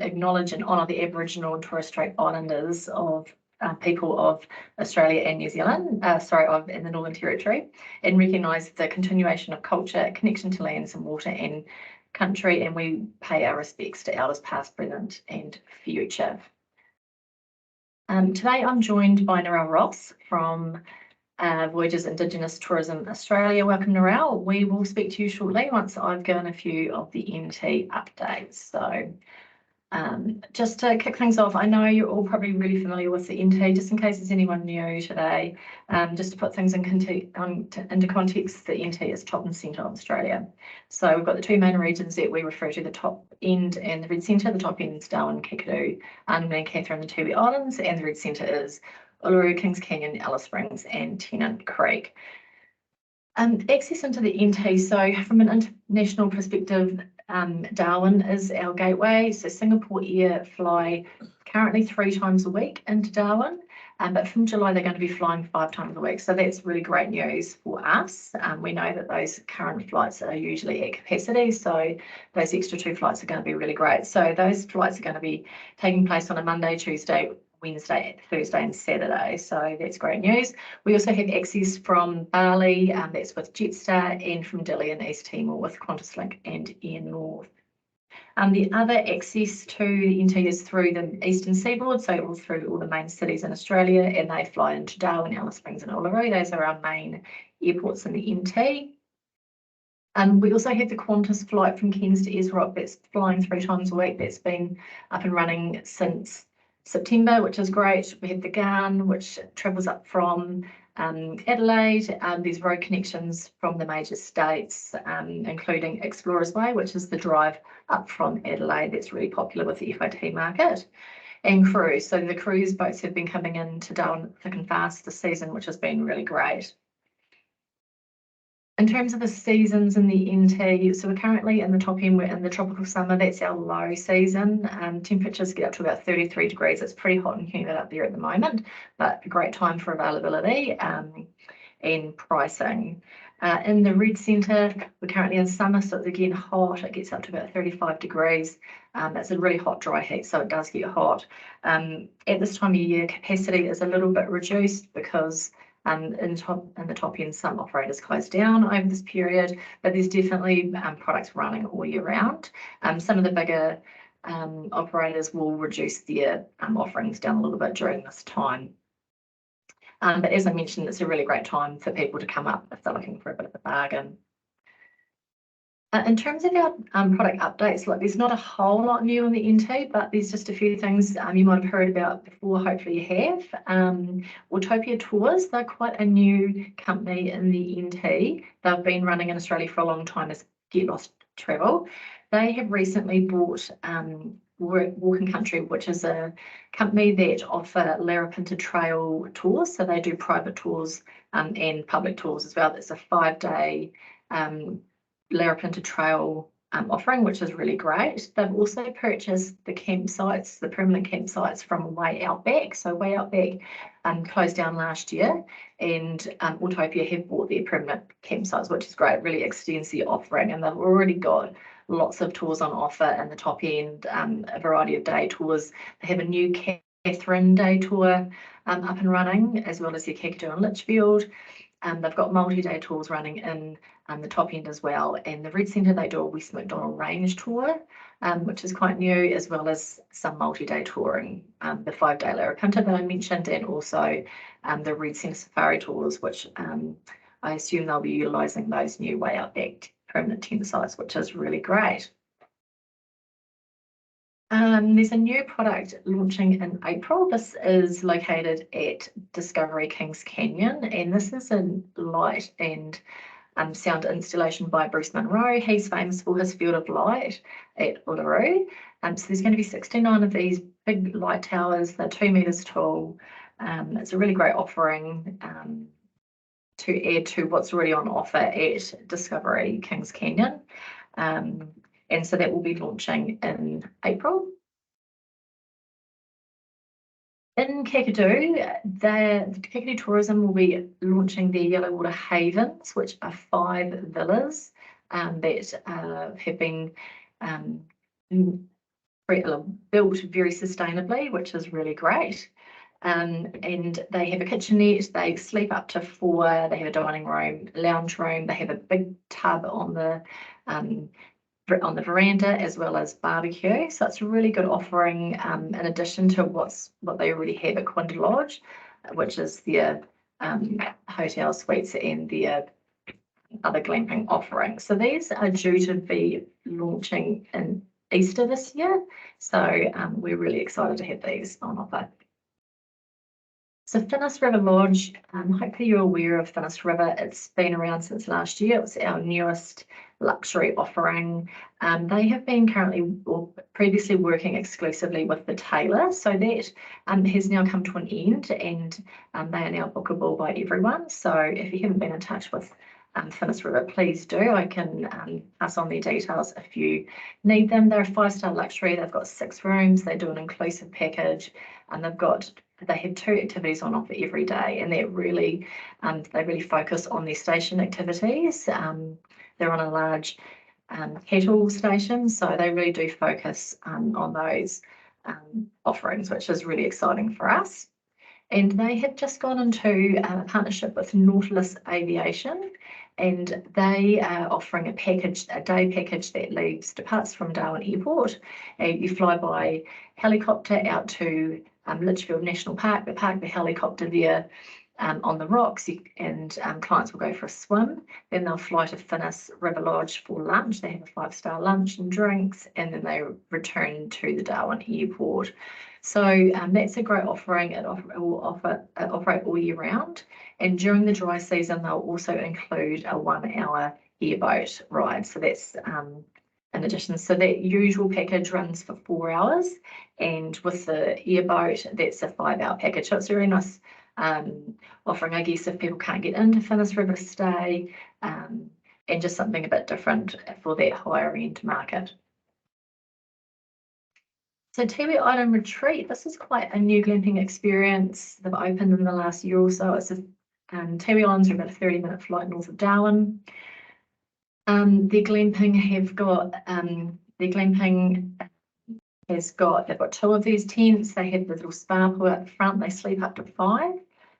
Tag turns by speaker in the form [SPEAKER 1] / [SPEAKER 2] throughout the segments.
[SPEAKER 1] acknowledge and honour the Aboriginal and Torres Strait Islanders of people of Australia and New Zealand, in the Northern Territory, and recognise the continuation of culture, connection to lands and water and country, and we pay our respects to elders past, present and future. Today I'm joined by Narelle Ross from Voyages Indigenous Tourism Australia. Welcome, Narelle. We will speak to you shortly once I've given a few of the NT updates. So just to kick things off, I know you're all probably really familiar with the NT, just in case there's anyone new today, just to put things into context, the NT is top and centre of Australia. So we've got the two main regions that we refer to, the top end and the red centre. The top end is Darwin, Kakadu, Mankatha and the Tiwi Islands, and the red centre is Uluru, Kings Canyon, Alice Springs and Tennant Creek. Access into the NT, so from an international perspective, Darwin is our gateway. So Singapore Air fly currently 3 times a week into Darwin, but from July they're going to be flying 5 times a week. So that's really great news for us. We know that those current flights are usually at capacity, so those extra 2 flights are going to be really great. So those flights are going to be taking place on a Monday, Tuesday, Wednesday, Thursday and Saturday, so that's great news. We also have access from Bali, that's with Jetstar, and from Dili in East Timor with QantasLink and Air North. The other access to the NT is through the eastern seaboard, so all through all the main cities in Australia, and they fly into Darwin, Alice Springs and Uluru. Those are our main airports in the NT. We also have the Qantas flight from Cairns to Esrock that's flying 3 times a week. That's been up and running since September, which is great. We have the Garn, which travels up from Adelaide. There's road connections from the major states, including Explorers Way, which is the drive up from Adelaide that's really popular with the FIT market, and cruise. So the cruise boats have been coming in to Darwin thick and fast this season, which has been really great. In terms of the seasons in the NT, so we're currently in the top end, we're in the tropical summer, that's our low season. Temperatures get up to about 33 degrees. It's pretty hot and humid up there at the moment, but a great time for availability and pricing. In the red centre, we're currently in summer, so it's again hot. It gets up to about 35 degrees. It's a really hot, dry heat, so it does get hot. At this time of year, capacity is a little bit reduced because in the top end, some operators close down over this period, but there's definitely products running all year round. Some of the bigger operators will reduce their offerings down a little bit during this time. But as I mentioned, it's a really great time for people to come up if they're looking for a bit of a bargain. In terms of our product updates, look, there's not a whole lot new on the NT, but there's just a few things you might have heard about before, hopefully you have. Autopia Tours, they're quite a new company in the NT. They've been running in Australia for a long time as Get Lost Travel. They have recently bought Walking Country, which is a company that offer Larapinta Trail tours. So they do private tours and public tours as well. It's a 5-day Larapinta Trail offering, which is really great. They've also purchased the campsites, the permanent campsites from Way Outback. So Way Outback closed down last year, and Autopia have bought their permanent campsites, which is great, really extends the offering, and they've already got lots of tours on offer in the top end, a variety of day tours. They have a new Catherine day tour up and running, as well as their Kakadu and Litchfield. They've got multi-day tours running in the top end as well, and the red centre they do a West McDonald Range tour, which is quite new, as well as some multi-day touring, the 5-day Larapinta that I mentioned, and also the red centre safari tours, which I assume they'll be utilising those new Way Outback permanent tent sites, which is really great. There's a new product launching in April. This is located at Discovery Kings Canyon, and this is a light and sound installation by Bruce Munro. He's famous for his field of light at Uluru. So there's going to be 69 of these big light towers. They're 2 metres tall. It's a really great offering to add to what's already on offer at Discovery Kings Canyon. And so that will be launching in April. In Kakadu, the Kakadu Tourism will be launching their Yellow Water Havens, which are 5 villas that have been built very sustainably, which is really great. And they have a kitchenette, they sleep up to 4, they have a dining room, lounge room, they have a big tub on the veranda as well as barbecue. So it's a really good offering in addition to what they already have at Quinta Lodge, which is their hotel suites and their other glamping offerings. So these are due to be launching in Easter this year. So we're really excited to have these on offer. So Finnis River Lodge, hopefully you're aware of Finnis River. It's been around since last year. It's our newest luxury offering. They have been previously working exclusively with the Taylor, so that has now come to an end, and they are now bookable by everyone. So if you haven't been in touch with Finnis River, please do. I can pass on their details if you need them. They're a 5-star luxury. They've got 6 rooms. They do an inclusive package, and they have 2 activities on offer every day, and they really focus on their station activities. They're on a large kettle station, so they really do focus on those offerings, which is really exciting for us. And they have just gone into a partnership with Nautilus Aviation, and they are offering a day package that departs from Darwin Airport. You fly by helicopter out to Litchfield National Park. They park the helicopter there on the rocks, and clients will go for a swim. Then they'll fly to Finnis River Lodge for lunch. They have a 5-star lunch and drinks, and then they return to the Darwin Airport. So that's a great offering. It will operate all year round, and during the dry season they'll also include a 1-hour airboat ride. So that's in addition. So that usual package runs for 4 hours, and with the airboat that's a 5-hour package. So it's a really nice offering, I guess, if people can't get into Finnis River to stay, and just something a bit different for that higher end market. So Tiwi Island Retreat, this is quite a new glamping experience. They've opened in the last year or so. It's Tiwi Islands are about a 30-minute flight north of Darwin. They've got 2 of these tents. They have the little spa pool at the front. They sleep up to 5.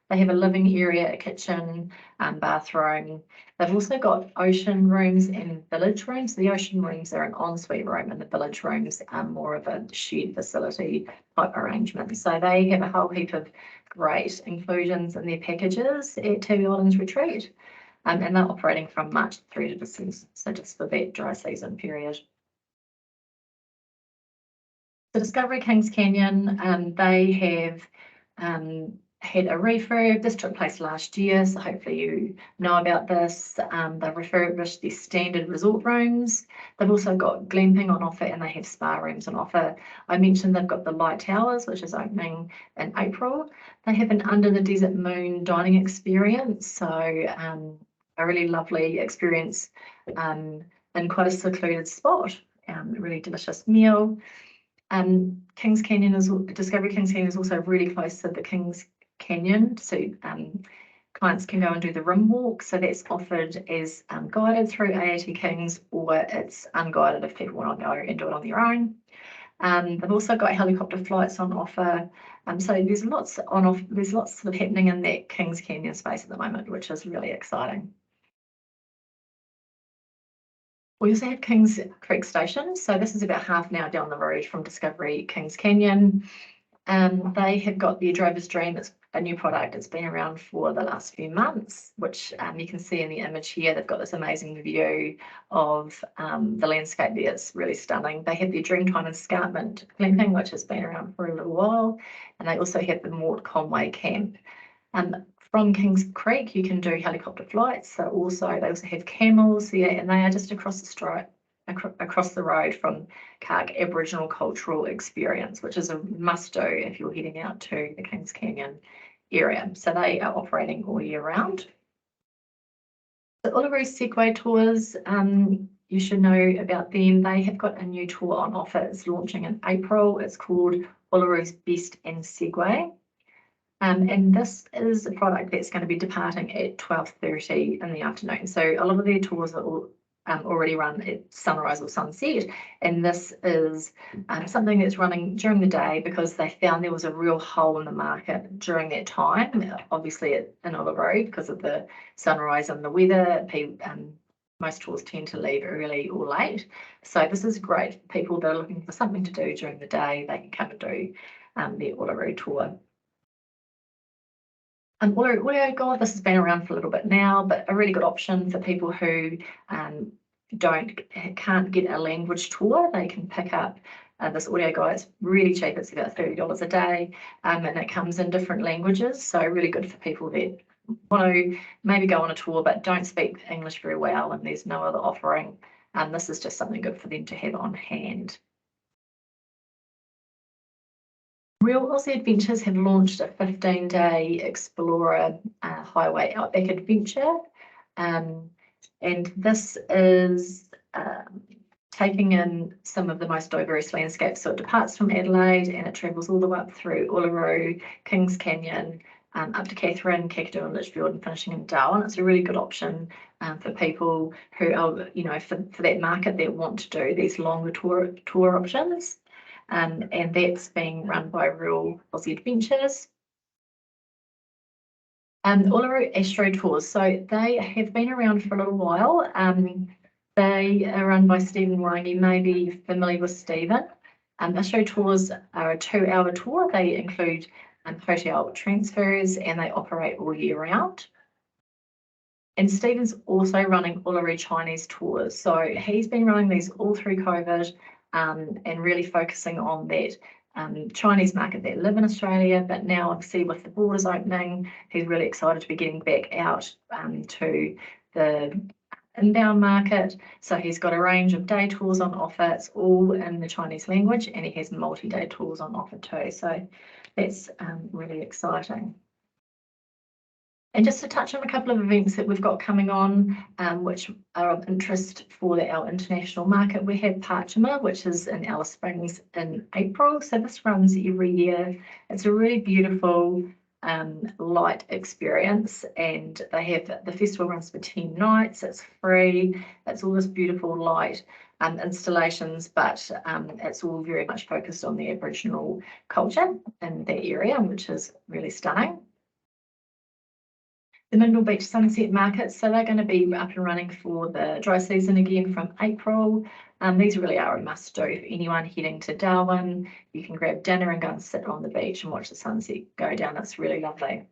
[SPEAKER 1] They have a living area, a kitchen, bathroom. They've also got ocean rooms and village rooms. The ocean rooms are an ensuite room, and the village rooms are more of a shared facility type arrangement. So they have a whole heap of great inclusions in their packages at Tiwi Islands Retreat, and they're operating from March through to December, so just for that dry season period. So Discovery Kings Canyon, they have had a refurb. This took place last year, so hopefully you know about this. They've refurbished their standard resort rooms. They've also got glamping on offer, and they have spa rooms on offer. I mentioned they've got the Light Towers, which is opening in April. They have an Under the Desert Moon dining experience, so a really lovely experience in quite a secluded spot. A really delicious meal. Kings Canyon Discovery Kings Canyon is also really close to the Kings Canyon, so clients can go and do the rim walk. So that's offered as guided through AAT Kings, or it's unguided if people want to go and do it on their own. They've also got helicopter flights on offer. So there's lots sort of happening in that Kings Canyon space at the moment, which is really exciting. We also have Kings Creek Station. So this is about half an hour down the road from Discovery Kings Canyon. They have got the Drover's Dream. It's a new product. It's been around for the last few months, which you can see in the image here. They've got this amazing view of the landscape there. It's really stunning. They have their Dreamtime Escarpment glamping, which has been around for a little while. And they also have the Mort Conway Camp. From Kings Creek, you can do helicopter flights. They also have camels here, and they are just across the road from Kark Aboriginal Cultural Experience, which is a must-do if you're heading out to the Kings Canyon area. So they are operating all year round. The Uluru Segway Tours, you should know about them. They have got a new tour on offer. It's launching in April. It's called Uluru's Best in Segway. And this is a product that's going to be departing at 12:30 in the afternoon. So a lot of their tours are already run at sunrise or sunset, and this is something that's running during the day because they found there was a real hole in the market during that time, obviously in Uluru because of the sunrise and the weather. Most tours tend to leave early or late, so this is great for people that are looking for something to do during the day. They can come and do their Uluru tour. Audio Guide, this has been around for a little bit now, but a really good option for people who can't get a language tour. They can pick up this audio guide. It's really cheap. It's about $30 a day, and it comes in different languages. So really good for people that want to maybe go on a tour but don't speak English very well, and there's no other offering. This is just something good for them to have on hand. Real Aussie Adventures have launched a 15-day Explorer Highway Outback Adventure, and this is taking in some of the most diverse landscapes. So it departs from Adelaide and it travels all the way up through Uluru, Kings Canyon, up to Katherine, Kakadu and Litchfield, and finishing in Darwin. It's a really good option for people who are, for that market that want to do these longer tour options. And that's being run by Real Aussie Adventures. Uluru Astro Tours, so they have been around for a little while. They are run by Stephen Warren. You may be familiar with Stephen. Astro Tours are a 2-hour tour. They include hotel transfers and they operate all year round. And Stephen's also running Uluru Chinese tours. So he's been running these all through COVID and really focusing on that Chinese market that live in Australia, but now obviously with the borders opening, he's really excited to be getting back out to the inbound market. So he's got a range of day tours on offer. It's all in the Chinese language, and he has multi-day tours on offer too. So that's really exciting. And just to touch on a couple of events that we've got coming on, which are of interest for our international market, we have Parchima, which is in Alice Springs in April. So this runs every year. It's a really beautiful light experience, and they have the festival runs for 10 nights. It's free. It's all this beautiful light installations, but it's all very much focused on the Aboriginal culture in that area, which is really stunning. The Mineral Beach Sunset Markets, so they're going to be up and running for the dry season again from April. These really are a must do for anyone heading to Darwin. You can grab dinner and go and sit on the beach and watch the sunset go down. It's really lovely.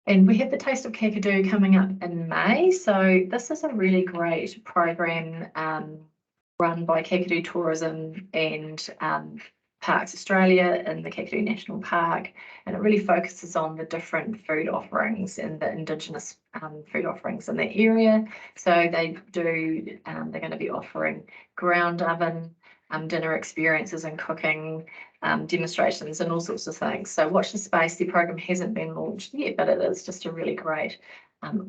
[SPEAKER 1] And we have the Taste of Kakadu coming up in May. So this is a really great program run by Kakadu Tourism and Parks Australia in the Kakadu National Park, and it really focuses on the different food offerings and the Indigenous food offerings in that area. So they do, they're going to be offering ground oven dinner experiences and cooking demonstrations and all sorts of things. So watch the space. The program hasn't been launched yet, but it is just a really great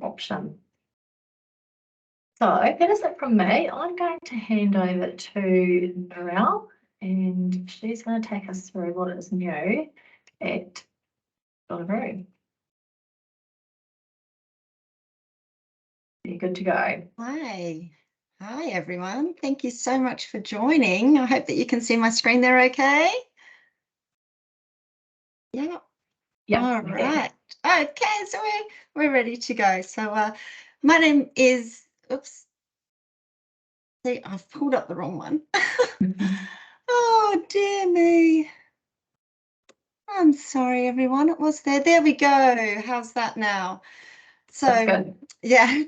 [SPEAKER 1] option. So that is it from me. I'm going to hand over to Narelle, and she's going to take us through what is new at Uluru. You're good to go.
[SPEAKER 2] Hi everyone. Thank you so much for joining. I hope that you can see my screen there okay. Yeah. All right. Okay, so we're ready to go. So my name is, oops. See, I've pulled up the wrong one. Oh, dear me. I'm sorry, everyone. It was there. There we go. How's that now? So, yeah.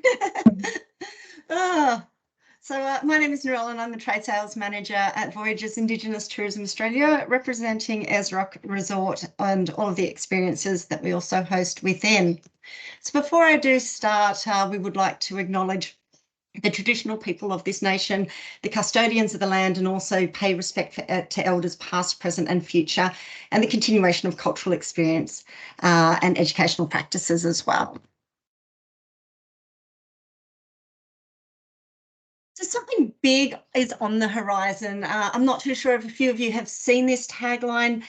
[SPEAKER 2] So my name is Narelle and I'm the Trade Sales Manager at Voyages Indigenous Tourism Australia, representing Asrock Resort and all of the experiences that we also host within. So before I do start, we would like to acknowledge the traditional people of this nation, the custodians of the land, and also pay respect to elders past, present and future, and the continuation of cultural experience and educational practices as well. So something big is on the horizon. I'm not too sure if a few of you have seen this tagline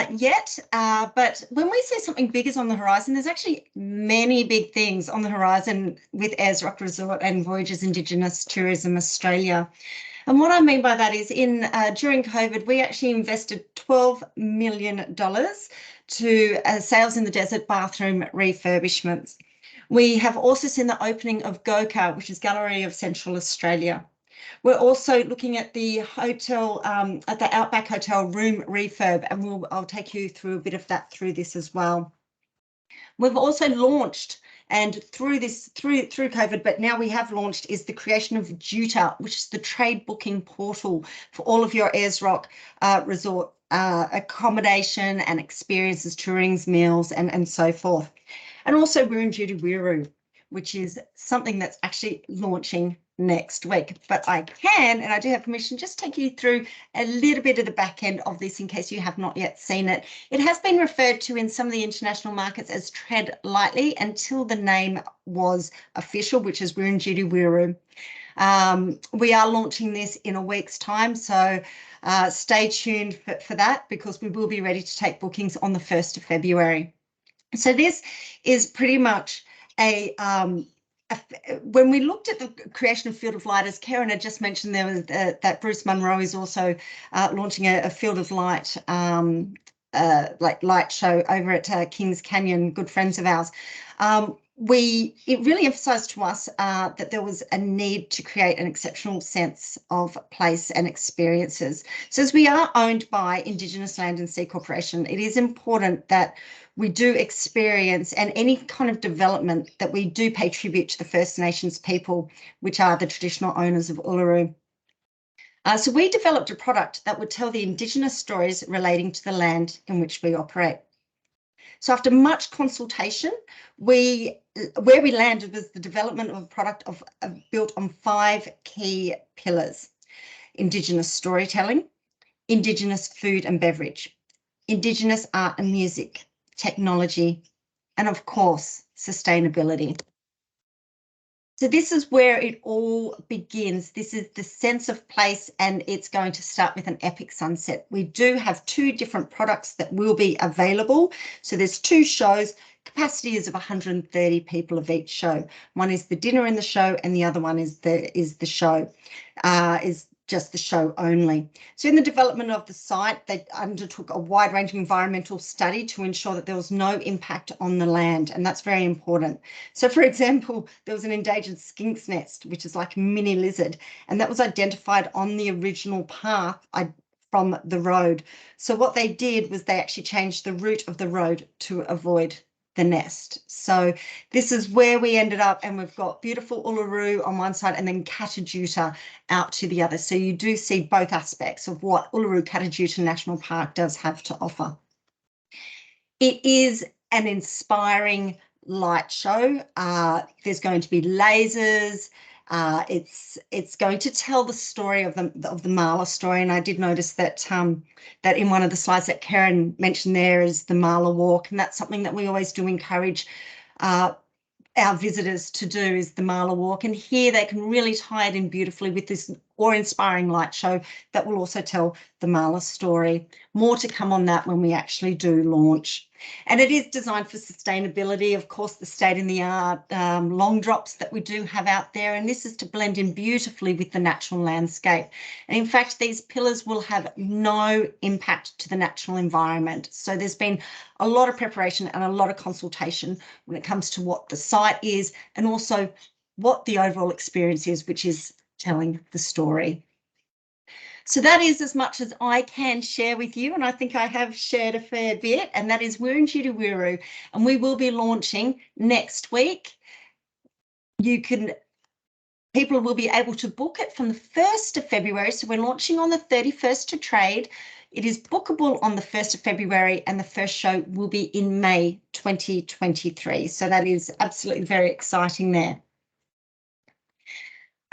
[SPEAKER 2] yet, but when we say something big is on the horizon, there's actually many big things on the horizon with Ayers Rock Resort and Voyages Indigenous Tourism Australia. And what I mean by that is during COVID, we actually invested $12 million to Sails in the Desert bathroom refurbishments. We have also seen the opening of GOCA, which is Gallery of Central Australia. We're also looking at the hotel, at the Outback Hotel room refurb, and I'll take you through a bit of that through this as well. We've also launched, and through COVID, but now we have launched, is the creation of Juta, which is the trade booking portal for all of your Ayers Rock resort accommodation and experiences, tourings, meals, and so forth. And also Wurundjeri, which is something that's actually launching next week. But I can, and I do have permission, just take you through a little bit of the back end of this in case you have not yet seen it. It has been referred to in some of the international markets as Tread Lightly until the name was official, which is Wurundjeri. We are launching this in a week's time, so stay tuned for that, because we will be ready to take bookings on the 1st of February. So this is pretty much when we looked at the creation of Field of Light, as Karen had just mentioned, there was that Bruce Munro is also launching a Field of Light like light show over at Kings Canyon, good friends of ours. It really emphasised to us that there was a need to create an exceptional sense of place and experiences. So as we are owned by Indigenous Land and Sea Corporation, it is important that we do experience, and any kind of development, that we do pay tribute to the First Nations people, which are the traditional owners of Uluru. So we developed a product that would tell the Indigenous stories relating to the land in which we operate. So after much consultation, where we landed was the development of a product built on 5 key pillars: Indigenous storytelling, Indigenous food and beverage, Indigenous art and music, technology, and of course, sustainability. So this is where it all begins. This is the sense of place, and it's going to start with an epic sunset. We do have 2 different products that will be available. So there's 2 shows. Capacity is of 130 people of each show. One is the dinner in the show, and the other one is the show, is just the show only. So in the development of the site, they undertook a wide-ranging environmental study to ensure that there was no impact on the land, and that's very important. So for example, there was an endangered skink's nest, which is like a mini lizard, and that was identified on the original path from the road. So what they did was they actually changed the route of the road to avoid the nest. So this is where we ended up, and we've got beautiful Uluru on one side and then Katajuta out to the other. So you do see both aspects of what Uluru Katajuta National Park does have to offer. It is an inspiring light show. There's going to be lasers. It's going to tell the story of the Marla story, and I did notice that that in one of the slides that Karen mentioned there is the Marla walk, and that's something that we always do encourage our visitors to do, is the Marla walk. And here they can really tie it in beautifully with this awe-inspiring light show that will also tell the Marla story. More to come on that when we actually do launch. And it is designed for sustainability, of course, the state-in-the-art long drops that we do have out there, and this is to blend in beautifully with the natural landscape. And in fact, these pillars will have no impact to the natural environment. So there's been a lot of preparation and a lot of consultation when it comes to what the site is, and also what the overall experience is, which is telling the story. So that is as much as I can share with you, and I think I have shared a fair bit, and that is Wurundjeri, and we will be launching next week. People will be able to book it from the 1st of February, so we're launching on the 31st to trade. It is bookable on the 1st of February, and the first show will be in May 2023. So that is absolutely very exciting there.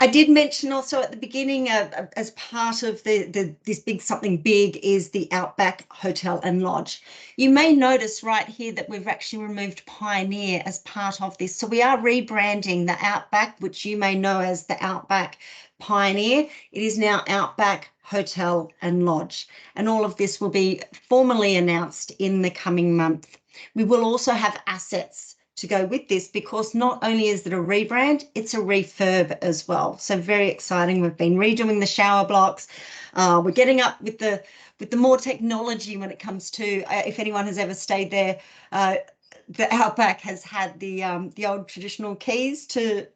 [SPEAKER 2] I did mention also at the beginning, as part of this big something big, is the Outback Hotel and Lodge. You may notice right here that we've actually removed Pioneer as part of this. So we are rebranding the Outback, which you may know as the Outback Pioneer. It is now Outback Hotel and Lodge, and all of this will be formally announced in the coming month. We will also have assets to go with this, because not only is it a rebrand, it's a refurb as well. So very exciting. We've been redoing the shower blocks. We're getting up with the more technology when it comes to, if anyone has ever stayed there, the Outback has had the old traditional keys to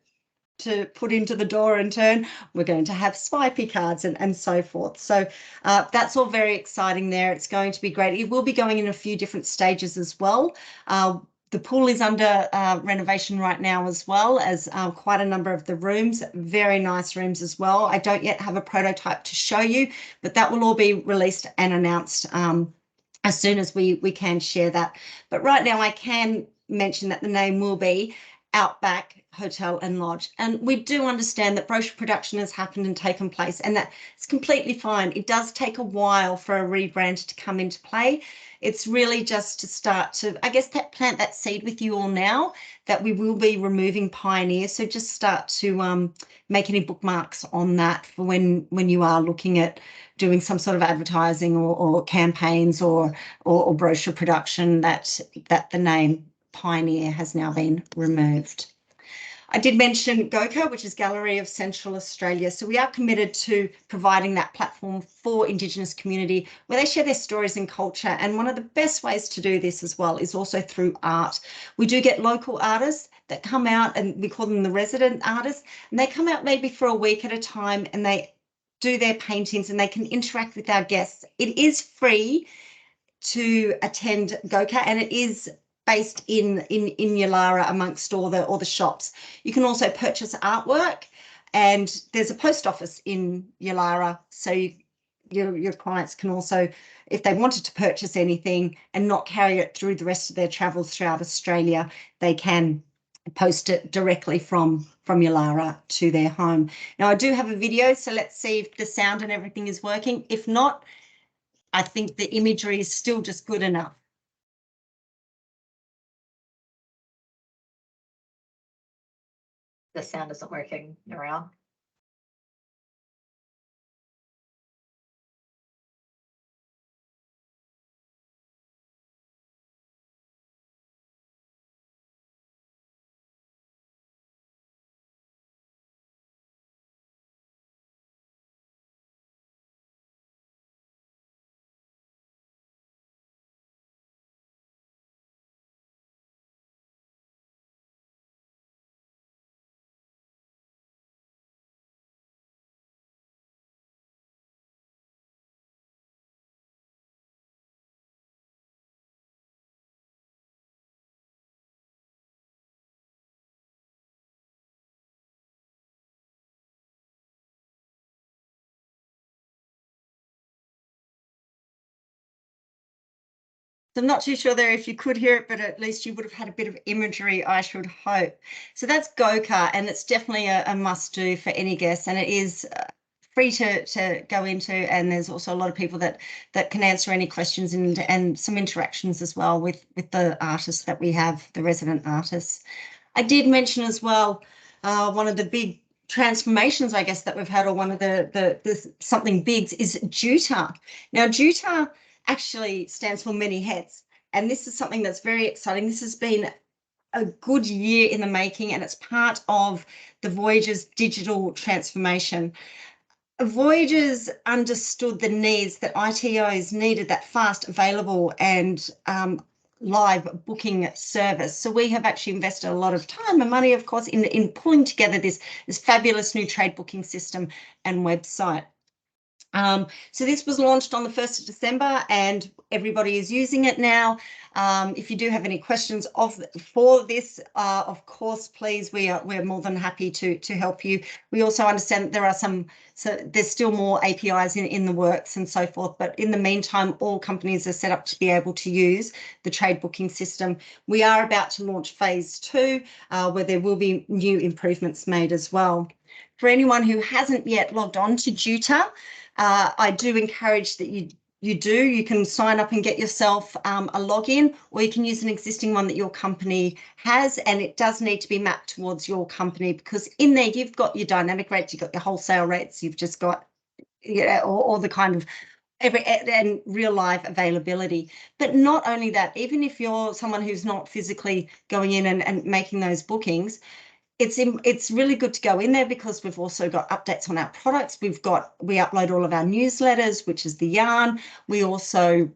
[SPEAKER 2] put into the door and turn. We're going to have swipey cards and so forth. So that's all very exciting there. It's going to be great. It will be going in a few different stages as well. The pool is under renovation right now, as well as quite a number of the rooms, very nice rooms as well. I don't yet have a prototype to show you, but that will all be released and announced as soon as we can share that. But right now I can mention that the name will be Outback Hotel and Lodge. And we do understand that brochure production has happened and taken place, and that it's completely fine. It does take a while for a rebrand to come into play. It's really just to start to, I guess, plant that seed with you all now, that we will be removing Pioneer. So just start to make any bookmarks on that for when you are looking at doing some sort of advertising or campaigns or brochure production, that the name Pioneer has now been removed. I did mention GOCA, which is Gallery of Central Australia. So we are committed to providing that platform for Indigenous community where they share their stories and culture. And one of the best ways to do this as well is also through art. We do get local artists that come out, and we call them the resident artists, and they come out maybe for a week at a time, and they do their paintings and they can interact with our guests. It is free to attend GOCA, and it is based in Yulara amongst all the shops. You can also purchase artwork, and there's a post office in Yulara, so your clients can also, if they wanted to purchase anything and not carry it through the rest of their travels throughout Australia, they can post it directly from Yulara to their home. Now I do have a video, so let's see if the sound and everything is working. If not, I think the imagery is still just good enough.
[SPEAKER 1] The sound isn't working around.
[SPEAKER 2] So I'm not too sure there if you could hear it, but at least you would have had a bit of imagery, I should hope. So that's GOCA, and it's definitely a must-do for any guest, and it is free to go into, and there's also a lot of people that can answer any questions and some interactions as well with the artists that we have, the resident artists. I did mention as well one of the big transformations, I guess, that we've had, or one of the something big, is Juta. Now Juta actually stands for many heads, and this is something that's very exciting. This has been a good year in the making, and it's part of the Voyages digital transformation. Voyages understood the needs that ITOs needed, that fast, available and live booking service. So we have actually invested a lot of time and money, of course, in pulling together this fabulous new trade booking system and website. So this was launched on the 1st of December, and everybody is using it now. If you do have any questions for this, of course, please, we're more than happy to help you. We also understand that there are so there's still more APIs in the works and so forth, but in the meantime, all companies are set up to be able to use the trade booking system. We are about to launch phase 2, where there will be new improvements made as well. For anyone who hasn't yet logged on to Juta, I do encourage that you you do, you can sign up and get yourself a login, or you can use an existing one that your company has, and it does need to be mapped towards your company, because in there you've got your dynamic rates, you've got your wholesale rates, you've just got all the kind of and real life availability. But not only that, even if you're someone who's not physically going in and making those bookings, it's really good to go in there, because we've also got updates on our products. We upload all of our newsletters, which is the yarn. We also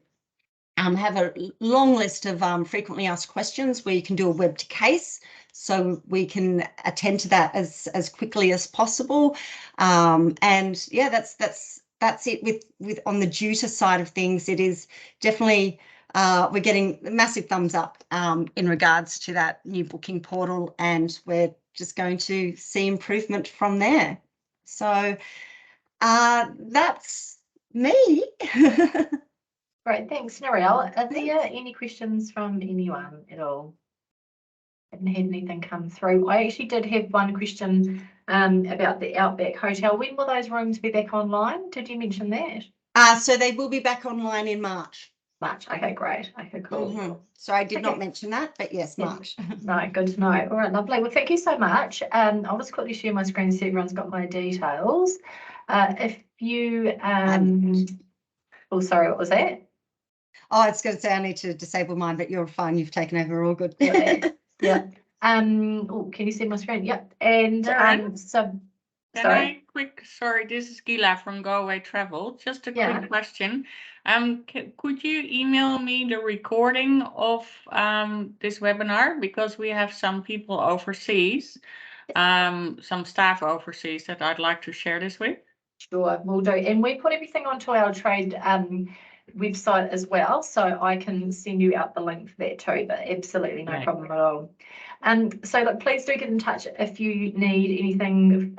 [SPEAKER 2] have a long list of frequently asked questions where you can do a web to case, so we can attend to that as quickly as possible. And yeah, that's it with on the Juta side of things. It is definitely we're getting massive thumbs up in regards to that new booking portal, and we're just going to see improvement from there. So that's me.
[SPEAKER 1] Great, thanks, Narelle. Are there any questions from anyone at all? I haven't had anything come through. I actually did have one question about the Outback Hotel. When will those rooms be back online? Did you mention that?
[SPEAKER 2] So they will be back online in March.
[SPEAKER 1] March. Okay, great. Okay, cool.
[SPEAKER 2] So I did not mention that, but yes, March.
[SPEAKER 1] No, good to know. All right, lovely. Well, thank you so much. I'll just quickly share my screen so everyone's got my details. If you, oh, sorry, what was that?
[SPEAKER 2] Oh, I was going to say I need to disable mine, but you're fine. You've taken over. All good.
[SPEAKER 1] Yeah. Oh, can you see my screen? Yep. And so.
[SPEAKER 3] Sorry, this is Gila from Go Away Travel. Just a quick question. Could you email me the recording of this webinar? Because we have some people overseas, some staff overseas that I'd like to share this with.
[SPEAKER 1] Sure, we'll do. And we put everything onto our trade website as well, so I can send you out the link for that too, but absolutely no problem at all. So look, please do get in touch if you need anything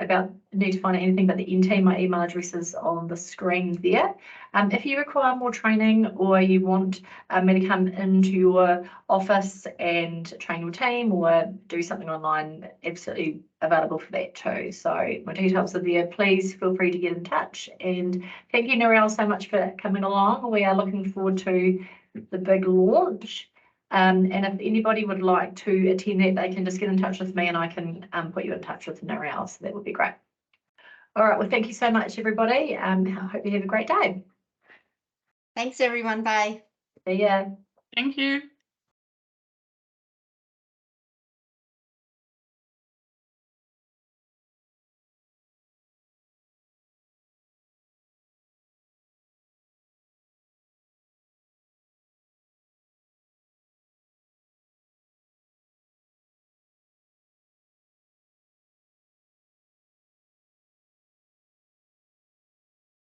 [SPEAKER 1] need to find out anything about the NT. My email address is on the screen there. If you require more training, or you want me to come into your office and train your team or do something online, absolutely available for that too. So my details are there. Please feel free to get in touch. And thank you, Narelle, so much for coming along. We are looking forward to the big launch. And if anybody would like to attend that, they can just get in touch with me, and I can put you in touch with Narelle. So that would be great. All right. Well, thank you so much, everybody. I hope you have a great day.
[SPEAKER 2] Thanks, everyone. Bye.
[SPEAKER 1] See ya.
[SPEAKER 3] Thank you.